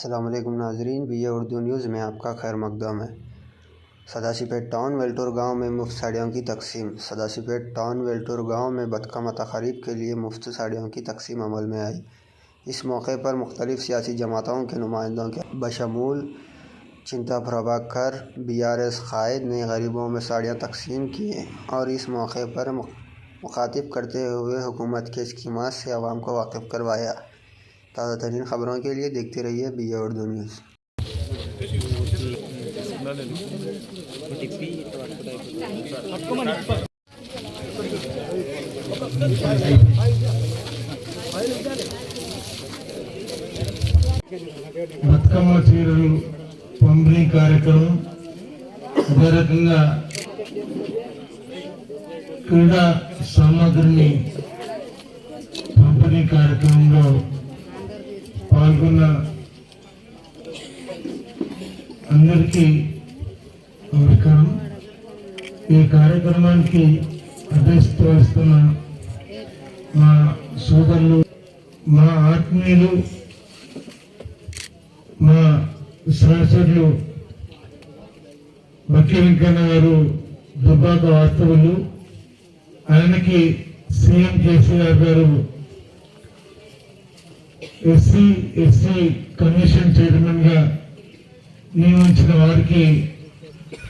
अस्सलाम वालेकुम नाजरीन, BA उर्दू न्यूज़ में आपका खैर मकदम है। सदाशिवपेट टाउन वेल्टोर गांव में मुफ्त साड़ियों की तकसीम। सदाशिवपेट टाउन वेल्टोर गांव में बदकमा तक़रीब के लिए मुफ्त साड़ियों की तकसीम अमल में आई। इस मौके पर मुख्तलिफ़ सियासी जमातों के नुमाइंदों के बशमूल चिंता प्रभाकर BRS कायद ने गरीबों में साड़ियाँ तकसीम की और इस मौके पर मुखातिब करते हुए हुकूमत के स्कीमात से आवाम को वाकिफ़ करवाया। ताज़ा तरीन ख़बरों के लिए देखते रहिए BA उर्दू न्यूज़। బతుకమ్మ చీరలు పంపిణీ కార్యక్రమం అదే రకంగా క్రీడా సామాగ్రిని పంపిణీ కార్యక్రమంలో పాల్గొన్న అందరికీ నమస్కారం। ఈ కార్యక్రమానికి అధ్యక్షత వహిస్తున్న మా సోదరులు, మా ఆత్మీయులు, మా సహచరులు బక్కి వెంకన్న గారు దుబ్బాక వాస్తవులు, ఆయనకి సీఎం కేసీఆర్ గారు SC కమిషన్ చైర్మన్ గా నియమించిన వారికి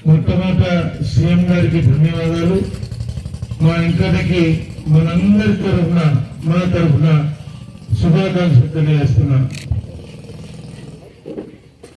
మొట్టమొదట సీఎం గారికి ధన్యవాదాలు। మా ఇంటికి మనందరి తరఫున, మన తరఫున శుభాకాంక్షలు తెలియజేస్తున్నాను।